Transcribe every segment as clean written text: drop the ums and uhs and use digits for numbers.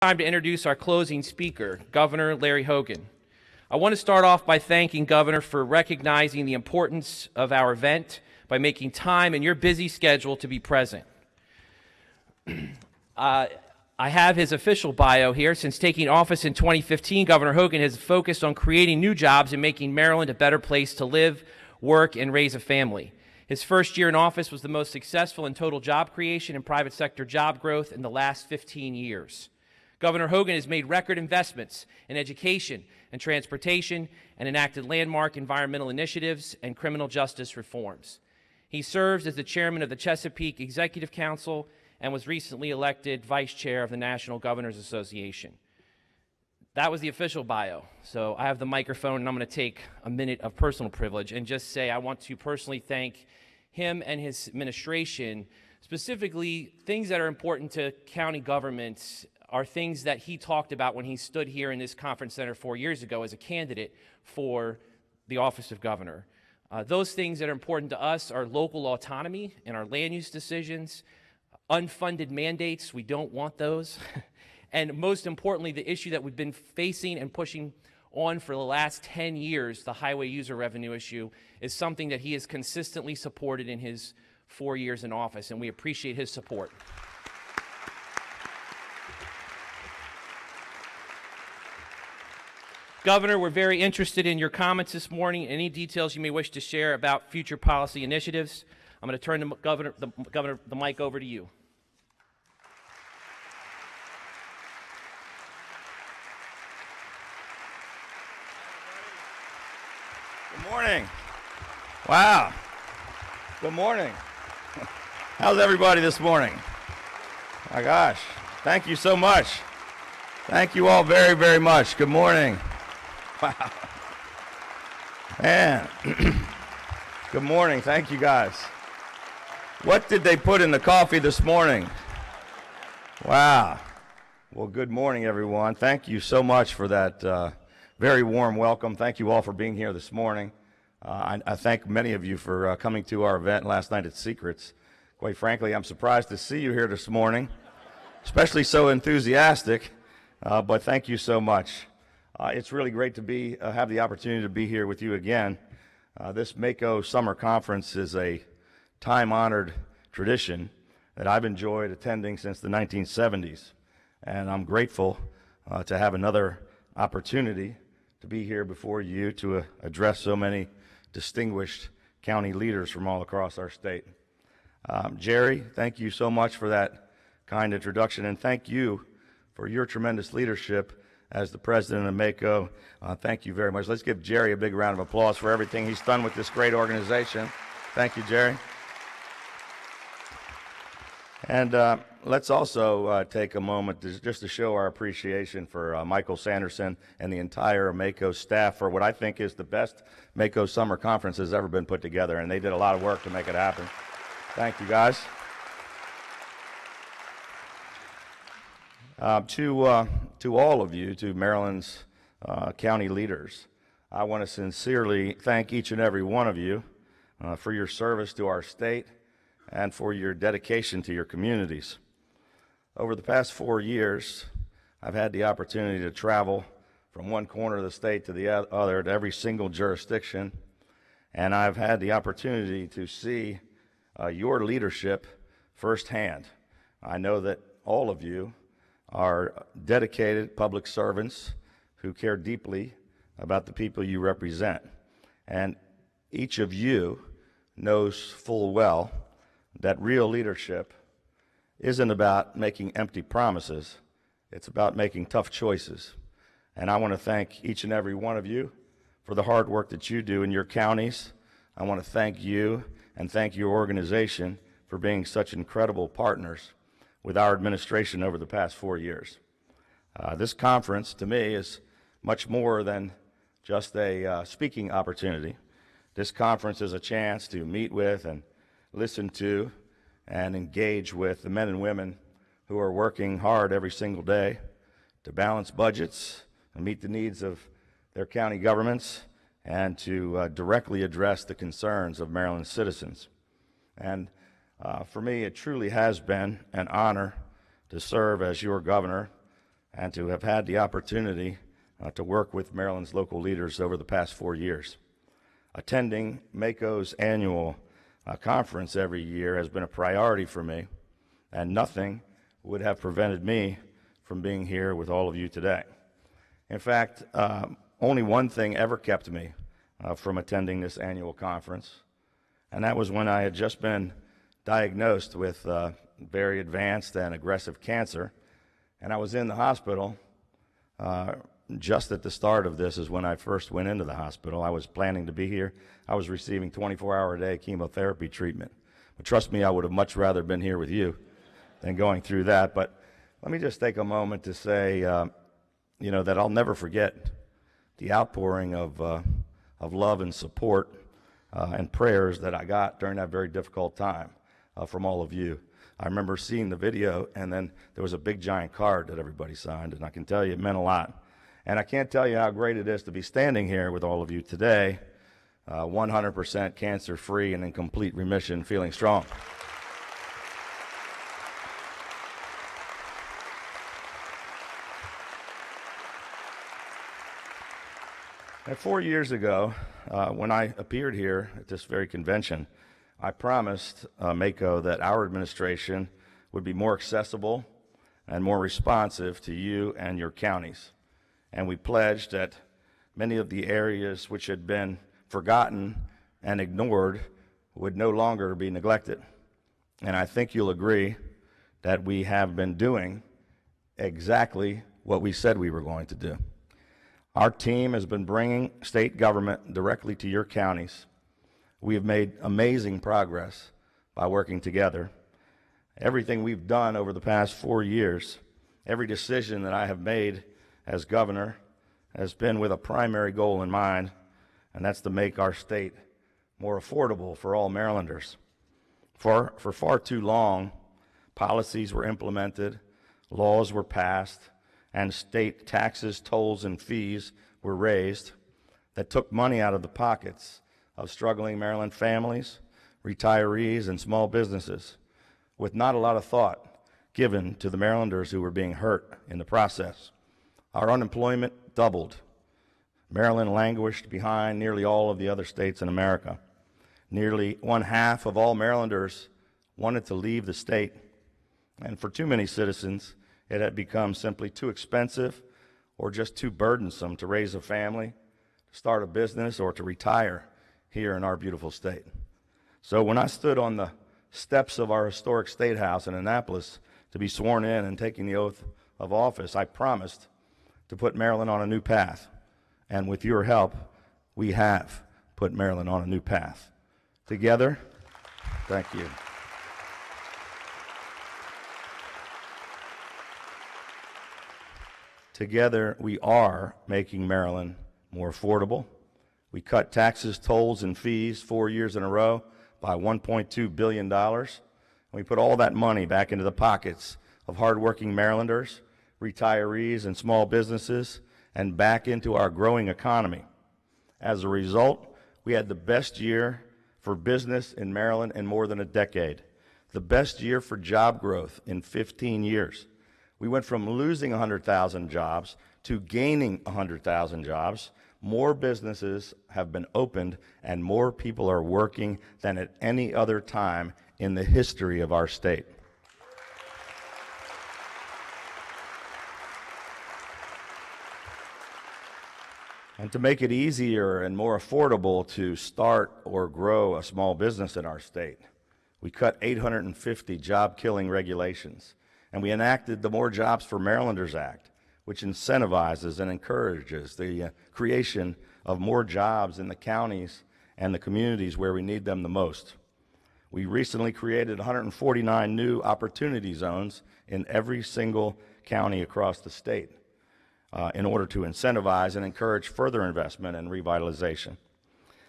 Time to introduce our closing speaker, Governor Larry Hogan. I want to start off by thanking Governor for recognizing the importance of our event by making time in your busy schedule to be present. I have his official bio here. Since taking office in 2015, Governor Hogan has focused on creating new jobs and making Maryland a better place to live, work, and raise a family. His first year in office was the most successful in total job creation and private sector job growth in the last 15 years. Governor Hogan has made record investments in education and transportation and enacted landmark environmental initiatives and criminal justice reforms. He serves as the chairman of the Chesapeake Executive Council and was recently elected vice chair of the National Governors Association. That was the official bio. So I have the microphone, and I'm going to take a minute of personal privilege and just say I want to personally thank him and his administration. Specifically, things that are important to county governments are things that he talked about when he stood here in this conference center 4 years ago as a candidate for the office of governor. Those things that are important to us are local autonomy in our land use decisions, unfunded mandates, we don't want those, and most importantly, the issue that we've been facing and pushing on for the last 10 years, the highway user revenue issue, is something that he has consistently supported in his 4 years in office, and we appreciate his support. Governor, we're very interested in your comments this morning. Any details you may wish to share about future policy initiatives. I'm going to turn the mic over to you. Good morning. Wow. Good morning. How's everybody this morning? My gosh. Thank you so much. Thank you all very, very much. Good morning. Wow. Man. Good morning. Thank you, guys. What did they put in the coffee this morning? Wow. Well, good morning, everyone. Thank you so much for that very warm welcome. Thank you all for being here this morning. I thank many of you for coming to our event last night at Secrets. Quite frankly, I'm surprised to see you here this morning, especially so enthusiastic, but thank you so much. It's really great to have the opportunity to be here with you again. This Mako Summer Conference is a time-honored tradition that I've enjoyed attending since the 1970s, and I'm grateful to have another opportunity to be here before you to address so many distinguished county leaders from all across our state. Jerry, thank you so much for that kind introduction, and thank you for your tremendous leadership as the president of Mako. Thank you very much. Let's give Jerry a big round of applause for everything he's done with this great organization. Thank you, Jerry. And let's also take a moment just to show our appreciation for Michael Sanderson and the entire Mako staff for what I think is the best Mako Summer Conference has ever been put together, and they did a lot of work to make it happen. Thank you, guys. To all of you, to Maryland's county leaders, I want to sincerely thank each and every one of you for your service to our state and for your dedication to your communities. Over the past 4 years, I've had the opportunity to travel from one corner of the state to the other, to every single jurisdiction, and I've had the opportunity to see your leadership firsthand. I know that all of you are dedicated public servants who care deeply about the people you represent, and each of you knows full well that real leadership isn't about making empty promises, it's about making tough choices. And I want to thank each and every one of you for the hard work that you do in your counties. I want to thank you and thank your organization for being such incredible partners with our administration over the past 4 years. This conference, to me, is much more than just a speaking opportunity. This conference is a chance to meet with and listen to and engage with the men and women who are working hard every single day to balance budgets and meet the needs of their county governments and to directly address the concerns of Maryland's citizens. And for me, it truly has been an honor to serve as your governor and to have had the opportunity to work with Maryland's local leaders over the past 4 years. Attending MACo's annual conference every year has been a priority for me, and nothing would have prevented me from being here with all of you today. In fact, only one thing ever kept me from attending this annual conference, and that was when I had just been diagnosed with very advanced and aggressive cancer, and I was in the hospital. Just at the start of this is when I first went into the hospital. I was planning to be here. I was receiving 24-hour-a-day chemotherapy treatment. But trust me, I would have much rather been here with you than going through that. But let me just take a moment to say, that I'll never forget the outpouring of love and support and prayers that I got during that very difficult time from all of you. I remember seeing the video, and then there was a big giant card that everybody signed, and I can tell you it meant a lot. And I can't tell you how great it is to be standing here with all of you today, 100% cancer-free and in complete remission, feeling strong. And 4 years ago, when I appeared here at this very convention, I promised MACo that our administration would be more accessible and more responsive to you and your counties. And we pledged that many of the areas which had been forgotten and ignored would no longer be neglected. And I think you'll agree that we have been doing exactly what we said we were going to do. Our team has been bringing state government directly to your counties. We have made amazing progress by working together. Everything we've done over the past 4 years, every decision that I have made as governor has been with a primary goal in mind, and that's to make our state more affordable for all Marylanders. For far too long, policies were implemented, laws were passed, and state taxes, tolls, and fees were raised that took money out of the pockets of struggling Maryland families, retirees, and small businesses, with not a lot of thought given to the Marylanders who were being hurt in the process. Our unemployment doubled. Maryland languished behind nearly all of the other states in America. Nearly 1/2 of all Marylanders wanted to leave the state, and for too many citizens, it had become simply too expensive or just too burdensome to raise a family, to start a business, or to retire here in our beautiful state. So when I stood on the steps of our historic State House in Annapolis to be sworn in and taking the oath of office, I promised to put Maryland on a new path. And with your help, we have put Maryland on a new path. Together, thank you. Together, we are making Maryland more affordable. We cut taxes, tolls, and fees 4 years in a row by $1.2 billion. And we put all that money back into the pockets of hardworking Marylanders, retirees, and small businesses, and back into our growing economy. As a result, we had the best year for business in Maryland in more than a decade, the best year for job growth in 15 years. We went from losing 100,000 jobs to gaining 100,000 jobs. More businesses have been opened and more people are working than at any other time in the history of our state. And to make it easier and more affordable to start or grow a small business in our state, we cut 850 job-killing regulations, and we enacted the More Jobs for Marylanders Act, which incentivizes and encourages the creation of more jobs in the counties and the communities where we need them the most. We recently created 149 new opportunity zones in every single county across the state in order to incentivize and encourage further investment and revitalization.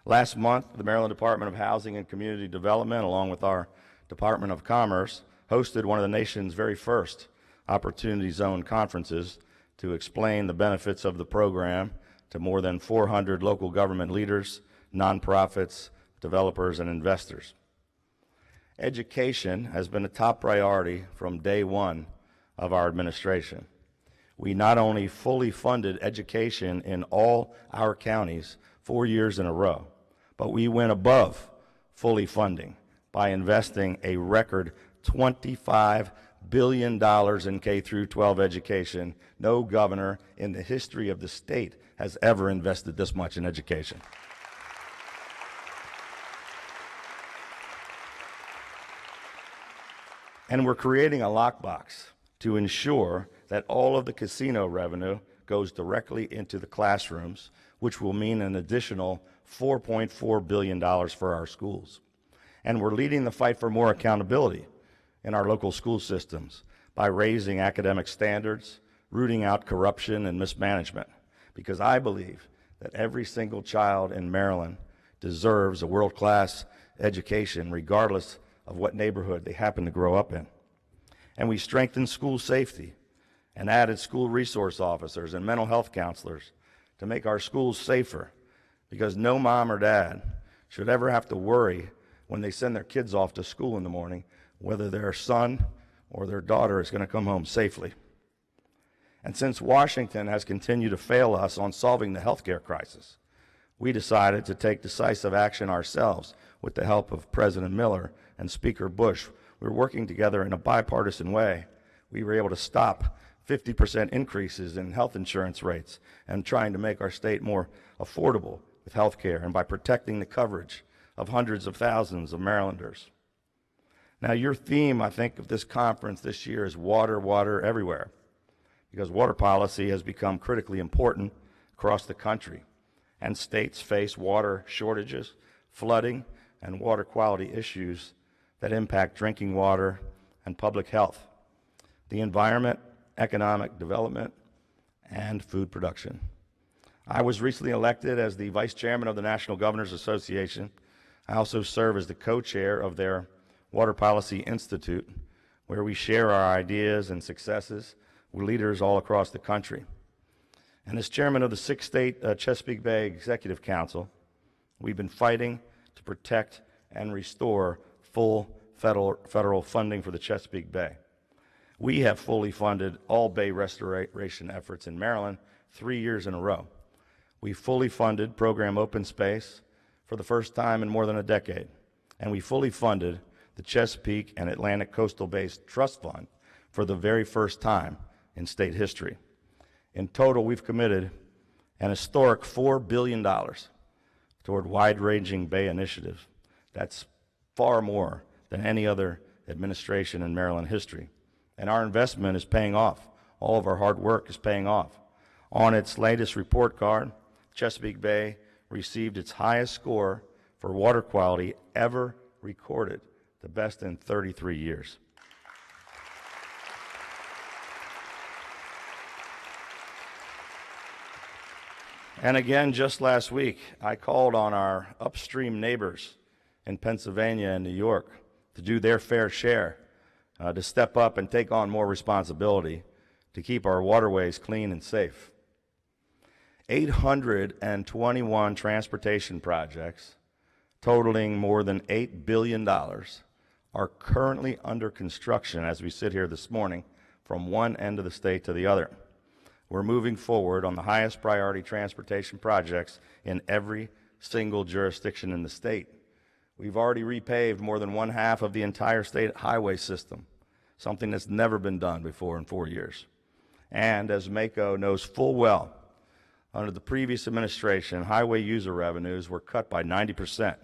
Last month, the Maryland Department of Housing and Community Development, along with our Department of Commerce, hosted one of the nation's very first Opportunity Zone conferences to explain the benefits of the program to more than 400 local government leaders, nonprofits, developers, and investors. Education has been a top priority from day one of our administration. We not only fully funded education in all our counties 4 years in a row, but we went above fully funding by investing a record $25 billion in K through 12 education. No governor in the history of the state has ever invested this much in education. And we're creating a lockbox to ensure that all of the casino revenue goes directly into the classrooms, which will mean an additional $4.4 billion for our schools. And we're leading the fight for more accountability in our local school systems by raising academic standards, rooting out corruption and mismanagement, because I believe that every single child in Maryland deserves a world-class education regardless of what neighborhood they happen to grow up in. And we strengthened school safety and added school resource officers and mental health counselors to make our schools safer, because no mom or dad should ever have to worry when they send their kids off to school in the morning whether their son or their daughter is going to come home safely. And since Washington has continued to fail us on solving the healthcare crisis, we decided to take decisive action ourselves with the help of President Miller and Speaker Bush. We were working together in a bipartisan way. We were able to stop 50% increases in health insurance rates and trying to make our state more affordable with health care, and by protecting the coverage of hundreds of thousands of Marylanders. Now, your theme, I think, of this conference this year is water, water everywhere, because water policy has become critically important across the country, and states face water shortages, flooding, and water quality issues that impact drinking water and public health, the environment, economic development, and food production. I was recently elected as the Vice Chairman of the National Governors Association. I also serve as the co-chair of their Water Policy Institute, where we share our ideas and successes with leaders all across the country. And as chairman of the six-state Chesapeake Bay Executive Council, we've been fighting to protect and restore full federal funding for the Chesapeake Bay. We have fully funded all bay restoration efforts in Maryland 3 years in a row. We fully funded program Open Space for the first time in more than a decade, and we fully funded the Chesapeake and Atlantic Coastal Bays Trust Fund for the very first time in state history. In total, we've committed an historic $4 billion toward wide-ranging bay initiatives. That's far more than any other administration in Maryland history. And our investment is paying off. All of our hard work is paying off. On its latest report card, Chesapeake Bay received its highest score for water quality ever recorded, the best in 33 years. And again, just last week, I called on our upstream neighbors in Pennsylvania and New York to do their fair share, to step up and take on more responsibility to keep our waterways clean and safe. 821 transportation projects totaling more than $8 billion are currently under construction as we sit here this morning from one end of the state to the other. We're moving forward on the highest priority transportation projects in every single jurisdiction in the state. We've already repaved more than one half of the entire state highway system, something that's never been done before in 4 years. And as MACo knows full well, under the previous administration, highway user revenues were cut by 90%.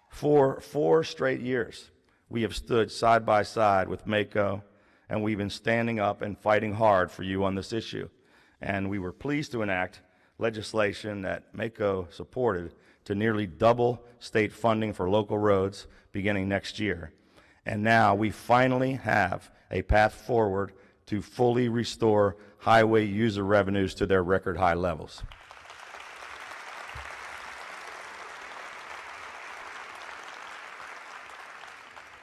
For 4 straight years, we have stood side by side with MACo, and we've been standing up and fighting hard for you on this issue. And we were pleased to enact legislation that MACo supported to nearly double state funding for local roads beginning next year. And now we finally have a path forward to fully restore highway user revenues to their record high levels.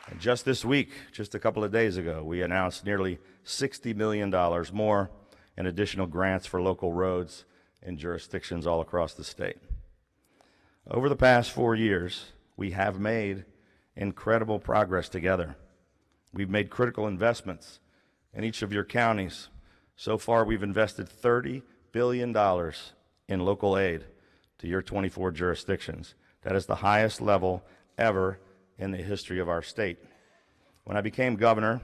And just this week, just a couple of days ago, we announced nearly $60 million more in additional grants for local roads in jurisdictions all across the state. Over the past 4 years, we have made incredible progress together. We've made critical investments in each of your counties So far, we've invested $30 billion in local aid to your 24 jurisdictions. That is the highest level ever in the history of our state. When I became governor,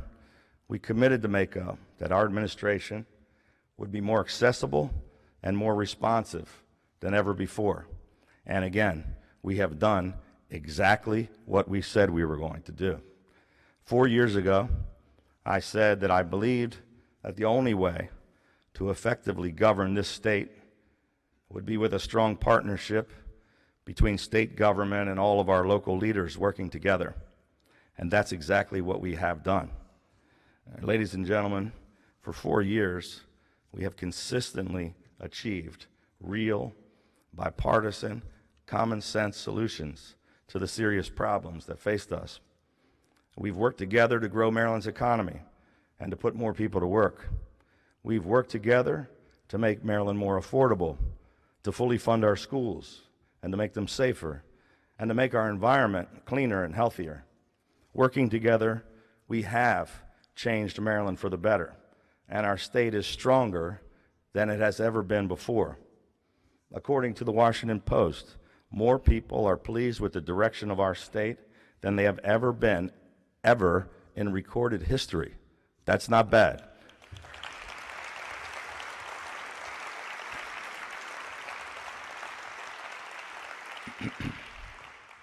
we committed to MACo that our administration would be more accessible and more responsive than ever before. And again, we have done exactly what we said we were going to do. 4 years ago, I said that I believed that the only way to effectively govern this state would be with a strong partnership between state government and all of our local leaders working together. And that's exactly what we have done. Ladies and gentlemen, for 4 years, we have consistently achieved real, bipartisan, common sense solutions to the serious problems that faced us. We've worked together to grow Maryland's economy and to put more people to work. We've worked together to make Maryland more affordable, to fully fund our schools and to make them safer, and to make our environment cleaner and healthier. Working together, we have changed Maryland for the better, and our state is stronger than it has ever been before. According to the Washington Post, more people are pleased with the direction of our state than they have ever been, ever in recorded history. That's not bad.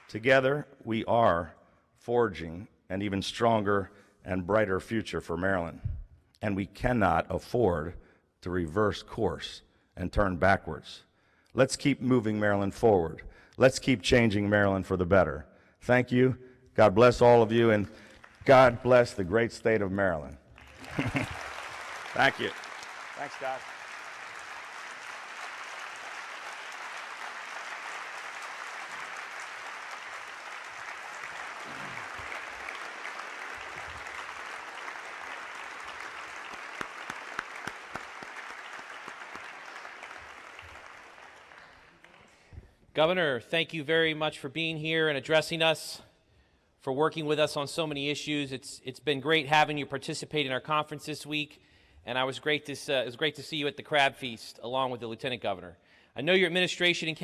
Together, we are forging an even stronger and brighter future for Maryland, and we cannot afford to reverse course and turn backwards. Let's keep moving Maryland forward. Let's keep changing Maryland for the better. Thank you. God bless all of you, and God bless the great state of Maryland. Thank you. Thanks, guys. Governor, thank you very much for being here and addressing us, for working with us on so many issues. It's been great having you participate in our conference this week, and it was great to see you at the Crab Feast along with the Lieutenant Governor. I know your administration and